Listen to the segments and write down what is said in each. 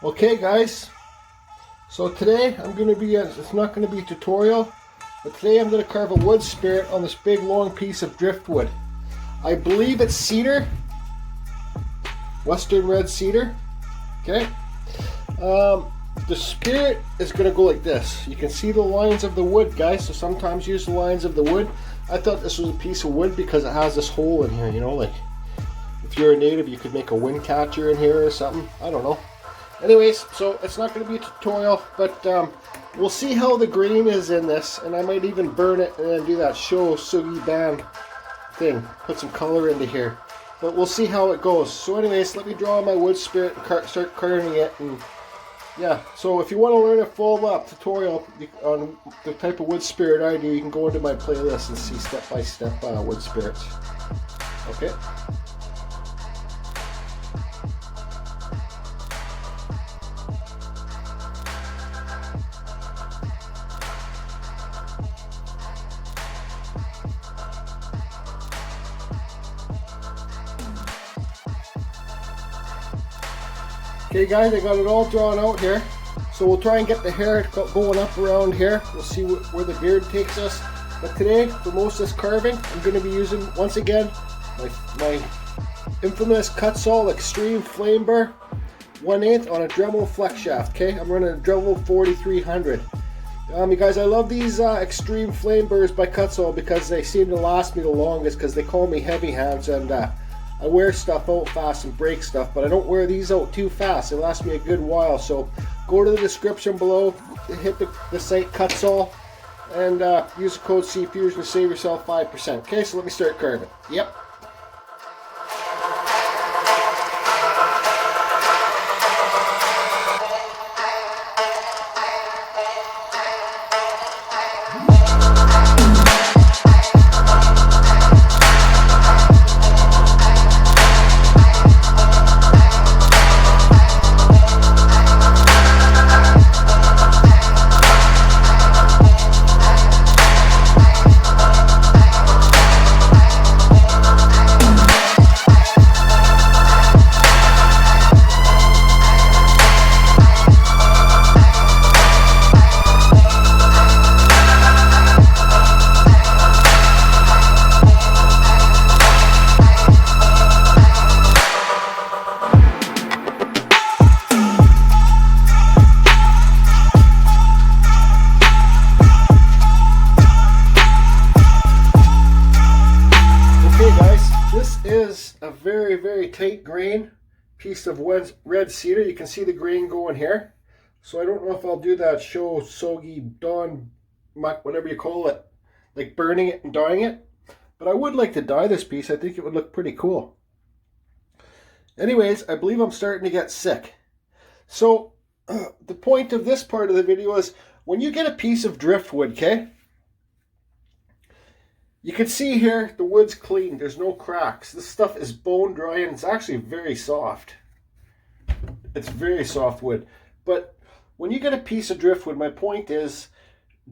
Okay guys, so today I'm going to be, it's not going to be a tutorial, but today I'm going to carve a wood spirit on this big long piece of driftwood. I believe it's cedar, western red cedar, okay. The spirit is going to go like this. You can see the lines of the wood, guys, so sometimes use the lines of the wood. I thought this was a piece of wood because it has this hole in here, you know, like if you're a native you could make a wind catcher in here or something, I don't know. Anyways, so it's not going to be a tutorial, but we'll see how the grain is in this, and I might even burn it and then do that show suggy band thing, put some color into here. But we'll see how it goes. So anyways, let me draw my wood spirit and start carving it. And yeah, so if you want to learn a full tutorial on the type of wood spirit I do, you can go into my playlist and see step-by-step wood spirits. Okay. Okay guys, I got it all drawn out here. So we'll try and get the hair going up around here. We'll see where the beard takes us. But today, for most of this carving, I'm going to be using, once again, my infamous Kutzall Extreme Flame Burr 1/8 on a Dremel flex shaft. Okay, I'm running a Dremel 4300. You guys, I love these Extreme Flame Burrs by Kutzall because they seem to last me the longest, because they call me heavy hands, and I wear stuff out fast and break stuff, but I don't wear these out too fast. They last me a good while. So go to the description below, hit the site Kutzall, and use the code CFusion to save yourself 5%. Okay, so let me start carving. Yep. Is a very tight grain piece of red cedar. You can see the grain going here. So I don't know if I'll do that show soggy dawn muck, whatever you call it, like burning it and dyeing it. But I would like to dye this piece. I think it would look pretty cool. Anyways, I believe I'm starting to get sick. So the point of this part of the video is when you get a piece of driftwood, okay? You can see here the wood's clean, there's no cracks. This stuff is bone dry and it's actually very soft. It's very soft wood. But when you get a piece of driftwood, my point is,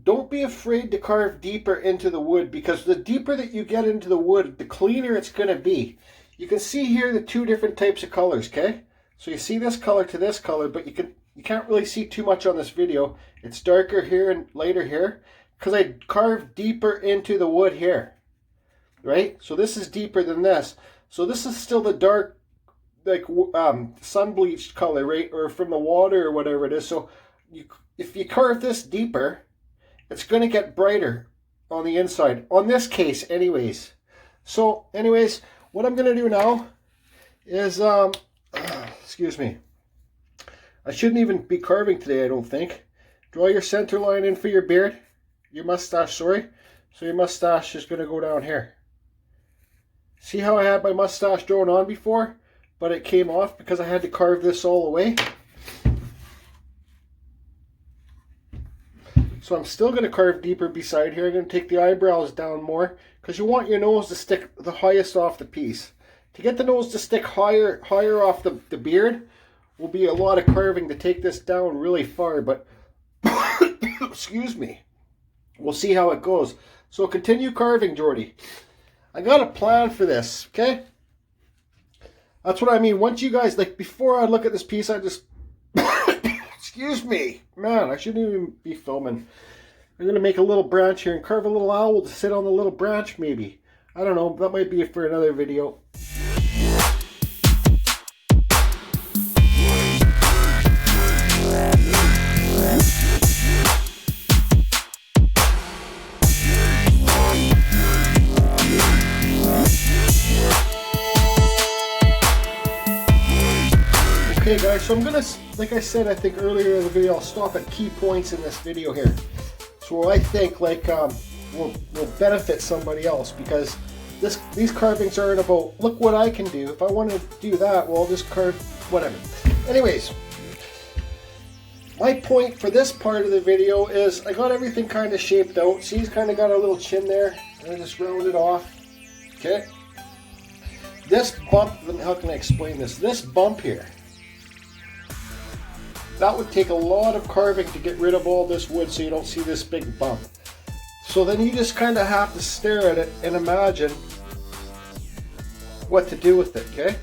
don't be afraid to carve deeper into the wood, because the deeper that you get into the wood, the cleaner it's going to be. You can see here the two different types of colors, okay? So you see this color to this color, but you can't really see too much on this video. It's darker here and lighter here, because I carved deeper into the wood here, right? So this is deeper than this. So this is still the dark, like sun bleached color, right? Or from the water or whatever it is. So if you carve this deeper, it's going to get brighter on the inside. On this case, anyways. So, anyways, what I'm going to do now is, excuse me. I shouldn't even be carving today, I don't think. Draw your center line in for your beard. Your mustache, sorry. So your mustache is going to go down here. See how I had my mustache drawn on before, but it came off because I had to carve this all away? So I'm still going to carve deeper beside here. I'm going to take the eyebrows down more, because you want your nose to stick the highest off the piece. To get the nose to stick higher off the beard will be a lot of carving to take this down really far, but excuse me. We'll see how it goes. So continue carving, Jordy. I got a plan for this, okay? That's what I mean. Once you guys, like, before I look at this piece, I just Excuse me. Man, I shouldn't even be filming. I'm going to make a little branch here and carve a little owl to sit on the little branch maybe. I don't know. That might be for another video. Okay guys, so I'm gonna, like I said, I think earlier in the video, I'll stop at key points in this video here. So I think like will benefit somebody else, because these carvings aren't about, look what I can do. If I want to do that, well, I'll just carve whatever. Anyways, my point for this part of the video is I got everything kind of shaped out. See, he's kind of got a little chin there, and I just round it off. Okay. This bump, how can I explain this? This bump here, that would take a lot of carving to get rid of all this wood so you don't see this big bump. So then you just kind of have to stare at it and imagine what to do with it, okay?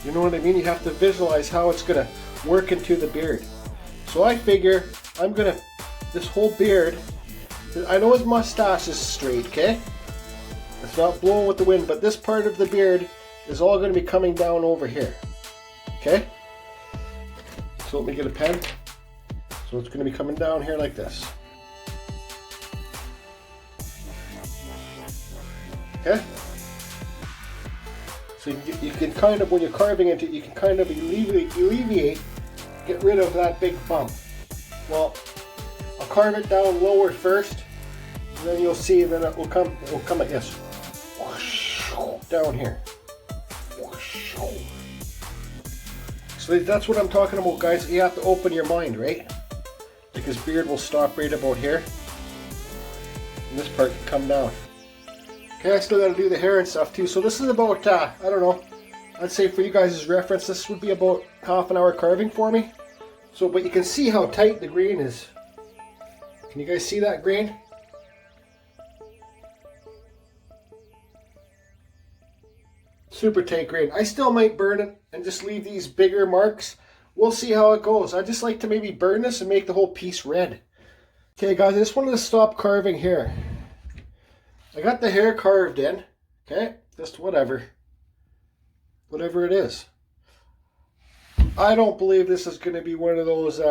You know what I mean? You have to visualize how it's going to work into the beard. So I figure I'm going to, this whole beard, I know his mustache is straight, okay? It's not blowing with the wind, but this part of the beard is all going to be coming down over here, okay? So let me get a pen. So it's going to be coming down here like this. Okay? So you can kind of, when you're carving into it, you can kind of alleviate, get rid of that big bump. Well, I'll carve it down lower first, and then you'll see that it will come like this. Down here. So that's what I'm talking about, guys. You have to open your mind, right? Like his beard will stop right about here. And this part can come down. Okay, I still got to do the hair and stuff too. So this is about, I don't know, I'd say for you guys' reference, this would be about half an hour carving for me. So, but you can see how tight the grain is. Can you guys see that grain? Super tight grain. I still might burn it and just leave these bigger marks. We'll see how it goes. I just like to maybe burn this and make the whole piece red. Okay guys, I just wanted to stop carving here. I got the hair carved in. Okay, just whatever it is. I don't believe this is going to be one of those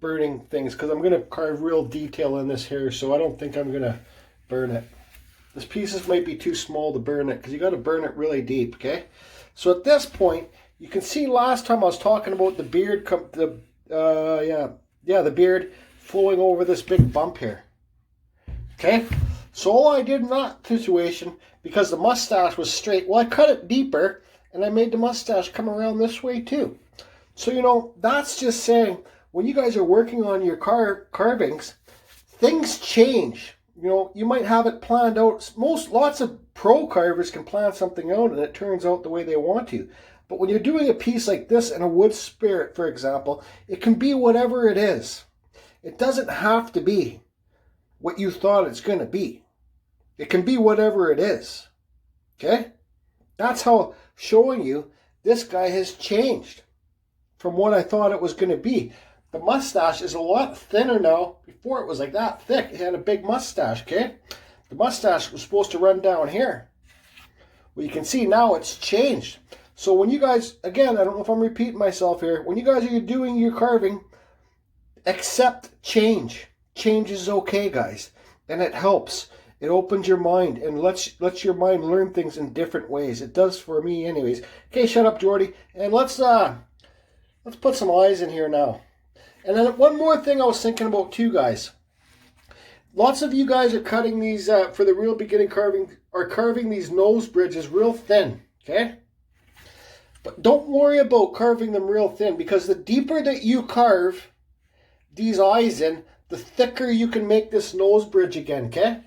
burning things, because I'm going to carve real detail in this hair, so I don't think I'm going to burn it. This pieces might be too small to burn it, because you got to burn it really deep, okay? So at this point, you can see last time I was talking about the beard, the beard flowing over this big bump here. Okay? So all I did in that situation, because the mustache was straight, well, I cut it deeper, and I made the mustache come around this way too. So, you know, that's just saying, when you guys are working on your carvings, things change. You know, you might have it planned out. Lots of pro carvers can plan something out and it turns out the way they want to. But when you're doing a piece like this in a wood spirit, for example, it can be whatever it is. It doesn't have to be what you thought it's going to be. It can be whatever it is. Okay? That's how showing you this guy has changed from what I thought it was going to be. The mustache is a lot thinner now. Before it was like that thick. It had a big mustache, okay? The mustache was supposed to run down here. Well, you can see now it's changed. So when you guys, again, I don't know if I'm repeating myself here. When you guys are doing your carving, accept change. Change is okay, guys. And it helps. It opens your mind and lets your mind learn things in different ways. It does for me anyways. Okay, shut up, Jordy. And let's put some eyes in here now. And then one more thing I was thinking about too, guys. Lots of you guys are cutting these, for the real beginning carving, are carving these nose bridges real thin, okay? But don't worry about carving them real thin, because the deeper that you carve these eyes in, the thicker you can make this nose bridge again, okay?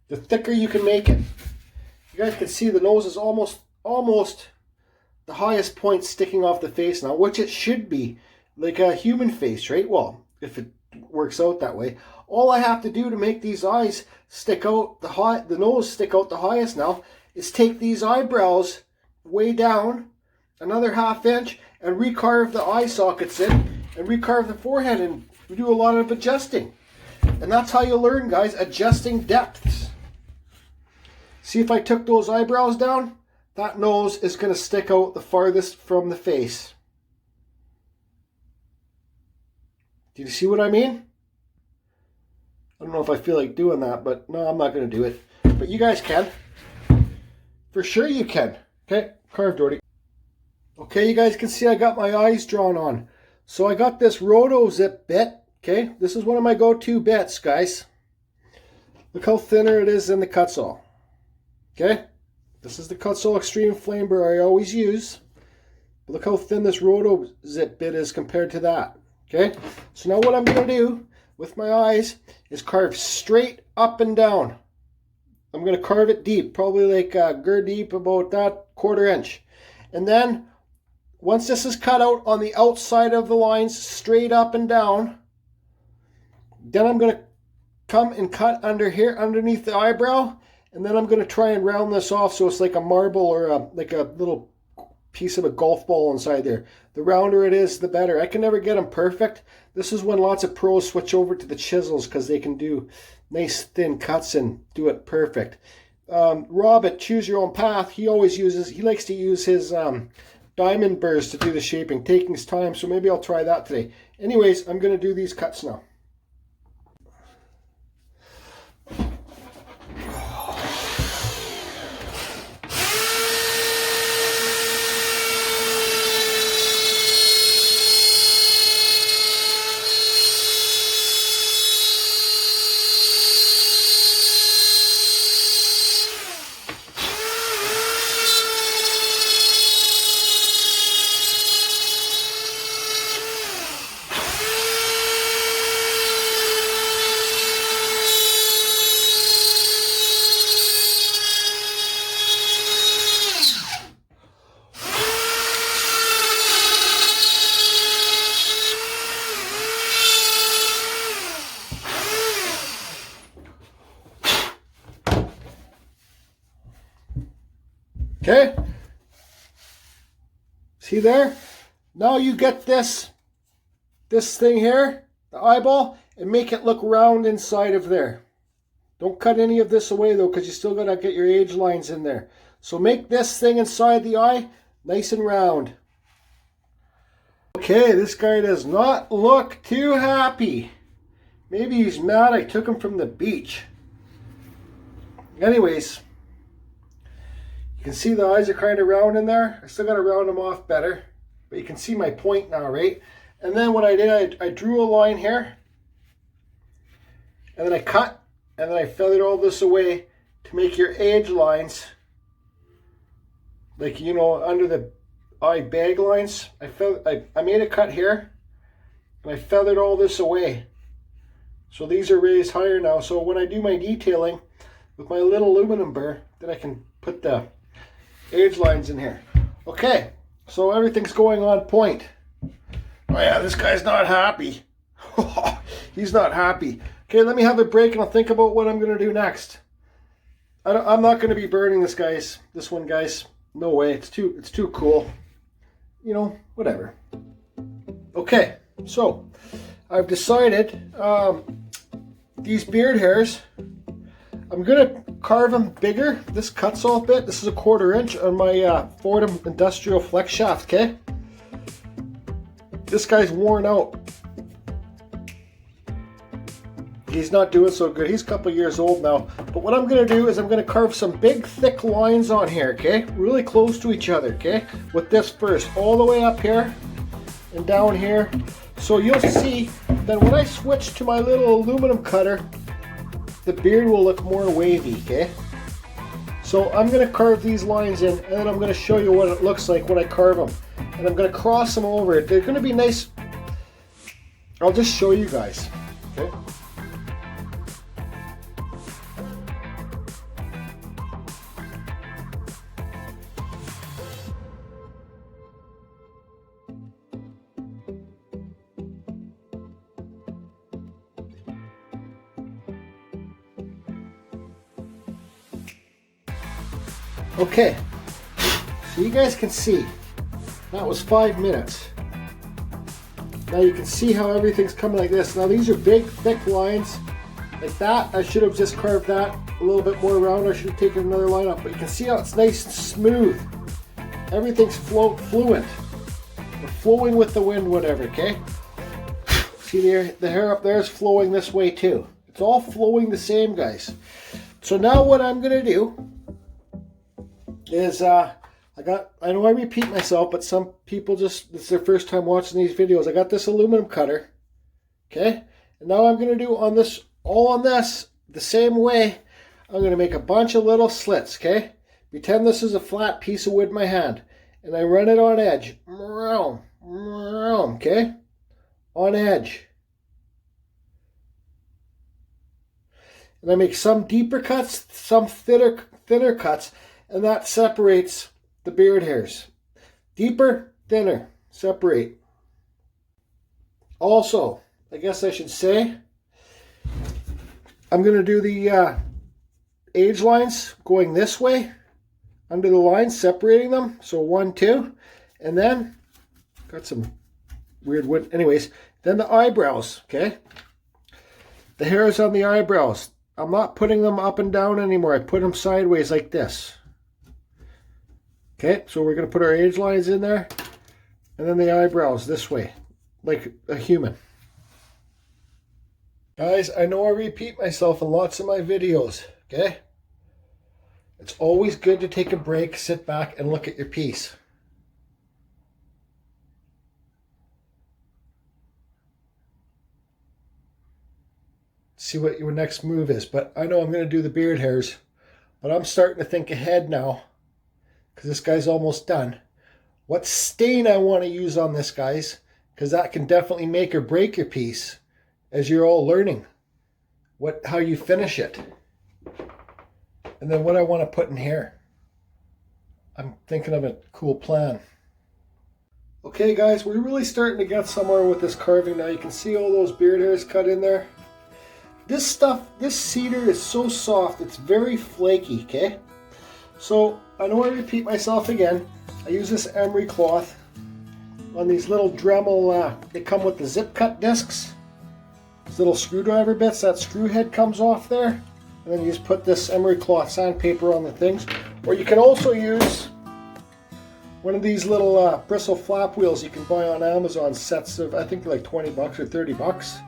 The thicker you can make it. You guys can see the nose is almost the highest point sticking off the face now, which it should be. Like a human face, right? Well, if it works out that way. All I have to do to make these eyes stick out, the nose stick out the highest now, is take these eyebrows way down, another 1/2 inch, and recarve the eye sockets in and recarve the forehead, and we do a lot of adjusting. And that's how you learn, guys, adjusting depths. See, if I took those eyebrows down, that nose is going to stick out the farthest from the face. Do you see what I mean? I don't know if I feel like doing that, but no, I'm not going to do it. But you guys can. For sure you can. Okay, carve, Doherty. Okay, you guys can see I got my eyes drawn on. So I got this roto zip bit. Okay, this is one of my go-to bits, guys. Look how thinner it is than the Kutzall. Okay, this is the Kutzall Extreme Flame Burr I always use. But look how thin this roto zip bit is compared to that. Okay, so now what I'm going to do with my eyes is carve straight up and down. I'm going to carve it deep, probably like gur deep, about that 1/4 inch. And then once this is cut out on the outside of the lines, straight up and down, then I'm going to come and cut under here, underneath the eyebrow, and then I'm going to try and round this off so it's like a marble or like a little piece of a golf ball inside there. The rounder it is, the better. I can never get them perfect. This is when lots of pros switch over to the chisels because they can do nice thin cuts and do it perfect. Rob at Choose Your Own Path, he likes to use his diamond burrs to do the shaping, taking his time, so maybe I'll try that today. Anyways, I'm going to do these cuts now. Okay, see there? Now you get this thing here, the eyeball, and make it look round inside of there. Don't cut any of this away though, because you still got to get your edge lines in there. So make this thing inside the eye nice and round. Okay, this guy does not look too happy. Maybe he's mad I took him from the beach. Anyways, you can see the eyes are kind of round in there. I still got to round them off better. But you can see my point now, right? And then what I did, I drew a line here. And then I cut. And then I feathered all this away to make your edge lines. Like, you know, under the eye bag lines. I made a cut here. And I feathered all this away. So these are raised higher now. So when I do my detailing with my little aluminum burr, then I can put the edge lines in here. Okay, so everything's going on point. Oh yeah, this guy's not happy. He's not happy. Okay, let me have a break and I'll think about what I'm going to do next. I'm not going to be burning this one, guys. No way. It's too cool. You know, whatever. Okay, so I've decided these beard hairs, I'm going to carve them bigger. This Kutzall bit, this is a 1/4 inch on my Fordham Industrial Flex Shaft, okay? This guy's worn out. He's not doing so good. He's a couple years old now. But what I'm going to do is I'm going to carve some big, thick lines on here, okay? Really close to each other, okay? With this first, all the way up here and down here. So you'll see that when I switch to my little aluminum cutter, the beard will look more wavy, okay? So I'm going to carve these lines in, and then I'm going to show you what it looks like when I carve them. And I'm going to cross them over. They're going to be nice. I'll just show you guys, okay? Okay, so you guys can see That was 5 minutes. Now you can see how everything's coming like this. Now these are big, thick lines. Like that, I should have just carved that a little bit more round. I should have taken another line up. But you can see how it's nice and smooth. Everything's fluent. We're flowing with the wind, whatever, okay? See the hair up there is flowing this way too. It's all flowing the same, guys. So now what I'm going to do is, I know I repeat myself, but some people it's their first time watching these videos. I got this aluminum cutter, okay? And now I'm going to do on this the same way. I'm going to make a bunch of little slits, okay? Pretend this is a flat piece of wood in my hand, and I run it on edge, okay? On edge. And I make some deeper cuts, some thinner cuts, and that separates the beard hairs. Deeper, thinner, separate. Also, I guess I should say, I'm going to do the age lines going this way, under the lines, separating them. So 1, 2, and then, got some weird wood. Anyways, then the eyebrows, okay? The hairs on the eyebrows. I'm not putting them up and down anymore. I put them sideways like this. Okay, so we're going to put our age lines in there, and then the eyebrows this way, like a human. Guys, I know I repeat myself in lots of my videos, okay? It's always good to take a break, sit back, and look at your piece. See what your next move is. But I know I'm going to do the beard hairs, but I'm starting to think ahead now, because this guy's almost done. What stain I want to use on this, guys, because that can definitely make or break your piece as you're all learning how you finish it. And then what I want to put in here. I'm thinking of a cool plan. Okay guys, we're really starting to get somewhere with this carving now. You can see all those beard hairs cut in there. This stuff, this cedar is so soft, it's very flaky, okay? So, I know I repeat myself again. I use this Emery cloth on these little Dremel, they come with the zip cut discs. These little screwdriver bits, that screw head comes off there. And then you just put this Emery cloth sandpaper on the things. Or you can also use one of these little bristle flap wheels you can buy on Amazon, sets of, I think like 20 bucks or 30 bucks.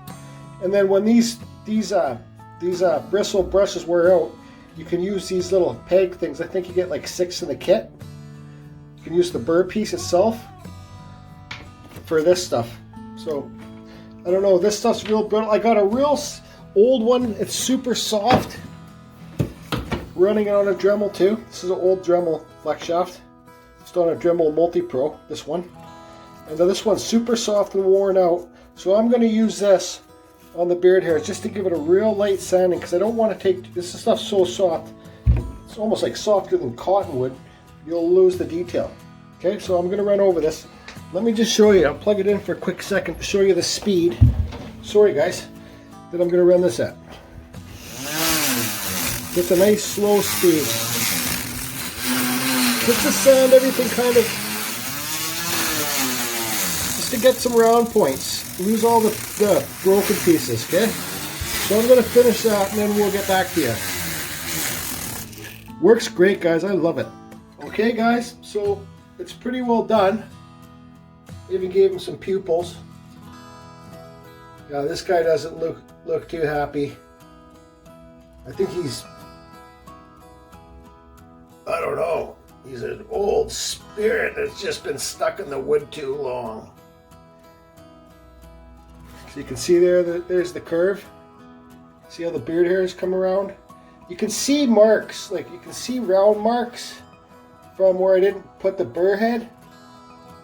And then when these bristle brushes wear out, you can use these little peg things. I think you get like 6 in the kit. You can use the burr piece itself for this stuff. So, I don't know, this stuff's real brittle. I got a real old one, it's super soft. Running it on a Dremel too. This is an old Dremel flex shaft. It's on a Dremel Multi-Pro, this one. And then this one's super soft and worn out. So I'm going to use this on the beard hairs just to give it a real light sanding, because I don't want to take, this stuff's so soft. It's almost like softer than cottonwood. You'll lose the detail. Okay, so I'm going to run over this. Let me just show you. I'll plug it in for a quick second to show you the speed. Sorry guys, that I'm going to run this at. Just a nice slow speed. Just to sand everything kind of, just to get some round points. Lose all the broken pieces, okay? So I'm going to finish that and then we'll get back to you. Works great, guys. I love it. Okay, guys, so it's pretty well done. Even gave him some pupils. Yeah, this guy doesn't look too happy. I think he's, I don't know, he's an old spirit that's just been stuck in the wood too long. So you can see there's the curve. See how the beard hairs come around? You can see marks, like you can see round marks from where I didn't put the burr head.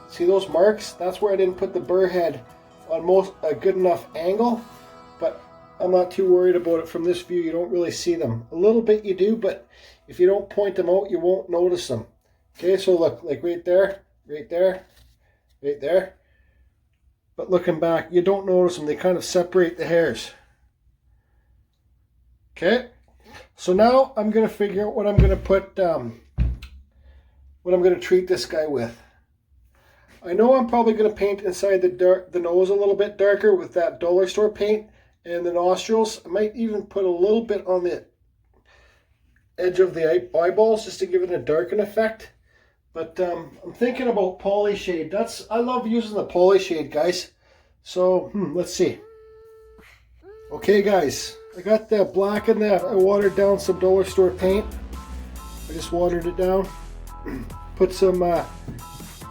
See those marks? That's where I didn't put the burr head on a good enough angle, but I'm not too worried about it. From this view you don't really see them. A little bit you do, but if you don't point them out you won't notice them. Okay, so look, like right there, right there, right there. But looking back, you don't notice them. They kind of separate the hairs. Okay, so now I'm going to figure out what I'm going to put, what I'm going to treat this guy with. I know I'm probably going to paint inside the nose a little bit darker with that dollar store paint, and the nostrils. I might even put a little bit on the edge of the eyeballs just to give it a darken effect. But I'm thinking about poly shade. I love using the poly shade, guys. So let's see. Okay, guys, I got the black in there. I watered down some dollar store paint. I just watered it down. Put some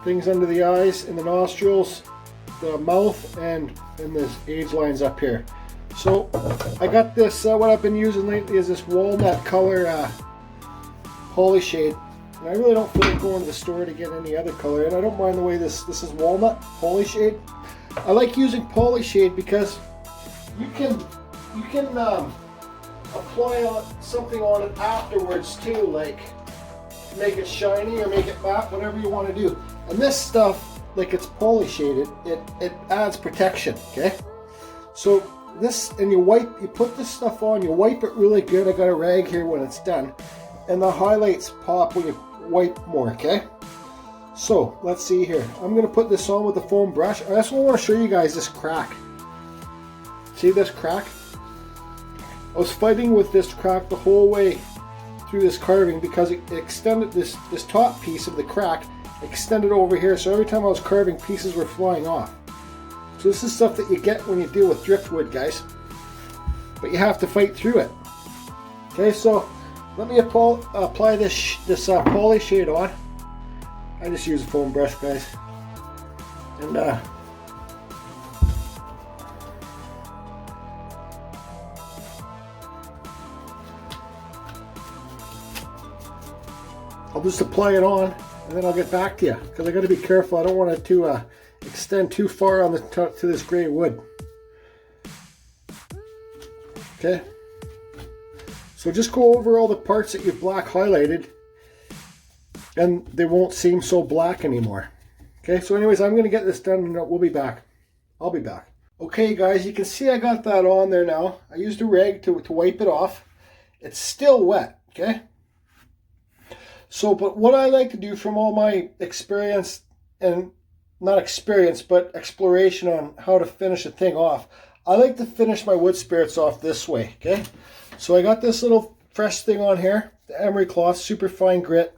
things under the eyes and the nostrils, the mouth, and the age lines up here. So I got this, what I've been using lately is this walnut color poly shade. And I really don't feel like going to the store to get any other color, and I don't mind the way this is walnut poly shade. I like using poly shade because you can apply something on it afterwards too, like make it shiny or make it matte, whatever you want to do. And this stuff, like it's poly shaded, it adds protection. Okay, so this, and you put this stuff on, you wipe it really good. I got a rag here when it's done, and the highlights pop when you wipe more. Okay, so let's see here. I'm going to put this on with the foam brush. I just want to show you guys this crack. See this crack? I was fighting with this crack the whole way through this carving because it extended, this top piece of the crack extended over here, so every time I was carving, pieces were flying off. So this is stuff that you get when you deal with driftwood, guys, but you have to fight through it. Okay, so let me apply this poly shade on. I just use a foam brush, guys, and I'll just apply it on, and then I'll get back to you because I got to be careful. I don't want it to extend too far on the top to this gray wood. Okay, so just go over all the parts that you've black highlighted, and they won't seem so black anymore. Okay, so anyways, I'm going to get this done, and we'll be back. I'll be back. Okay, guys, you can see I got that on there now. I used a rag to wipe it off. It's still wet. Okay. So, but what I like to do from all my experience, and not experience, but exploration on how to finish a thing off, I like to finish my wood spirits off this way, okay? So I got this little fresh thing on here, the Emery cloth, super fine grit,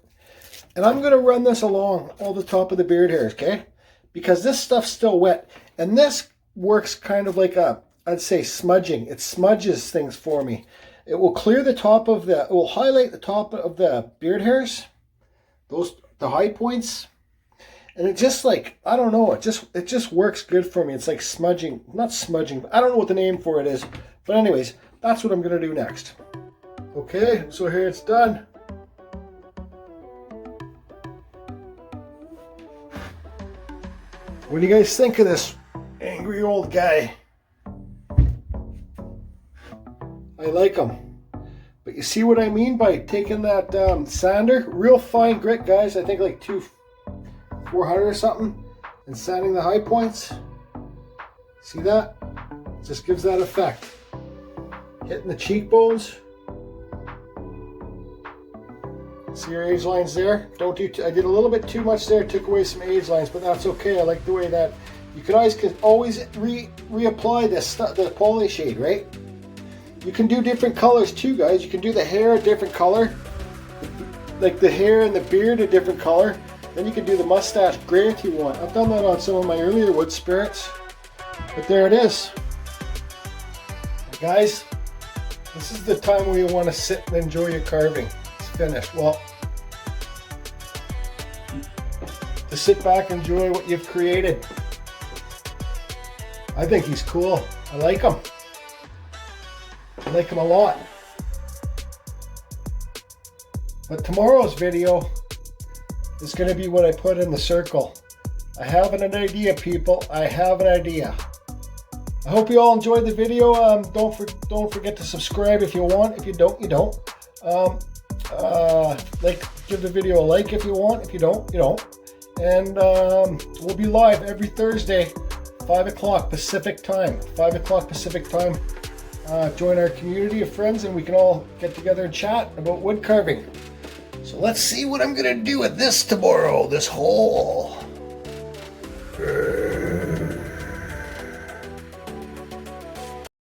and I'm going to run this along all the top of the beard hairs, okay? Because this stuff's still wet, and this works kind of like I'd say smudging. It smudges things for me. It will clear the top of it will highlight the top of the beard hairs, the high points, and it just, like, I don't know, it just works good for me. It's like smudging, not smudging, I don't know what the name for it is, but anyways, that's what I'm gonna do next. Okay, so here it's done. What do you guys think of this angry old guy? I like him. But you see what I mean by taking that sander, real fine grit, guys, I think like 400 or something, and sanding the high points. See that? It just gives that effect. Hitting the cheekbones. See your age lines there? Don't do. I did a little bit too much there. Took away some age lines, but that's okay. I like the way that you can always reapply the poly shade, right? You can do different colors too, guys. You can do the hair a different color, like the hair and the beard a different color. Then you can do the mustache gray if you want. I've done that on some of my earlier wood spirits, but there it is. Guys, this is the time where you want to sit and enjoy your carving. It's finished. Well, to sit back and enjoy what you've created. I think he's cool. I like him. I like him a lot. But tomorrow's video is going to be what I put in the circle. I have an idea, people. I have an idea. I hope you all enjoyed the video. Don't forget to subscribe if you want. If you don't, you don't. Give the video a like if you want. If you don't, you don't. And we'll be live every Thursday, 5 o'clock Pacific time. 5 o'clock Pacific time. Join our community of friends, and we can all get together and chat about wood carving. So let's see what I'm gonna do with this tomorrow. This hole.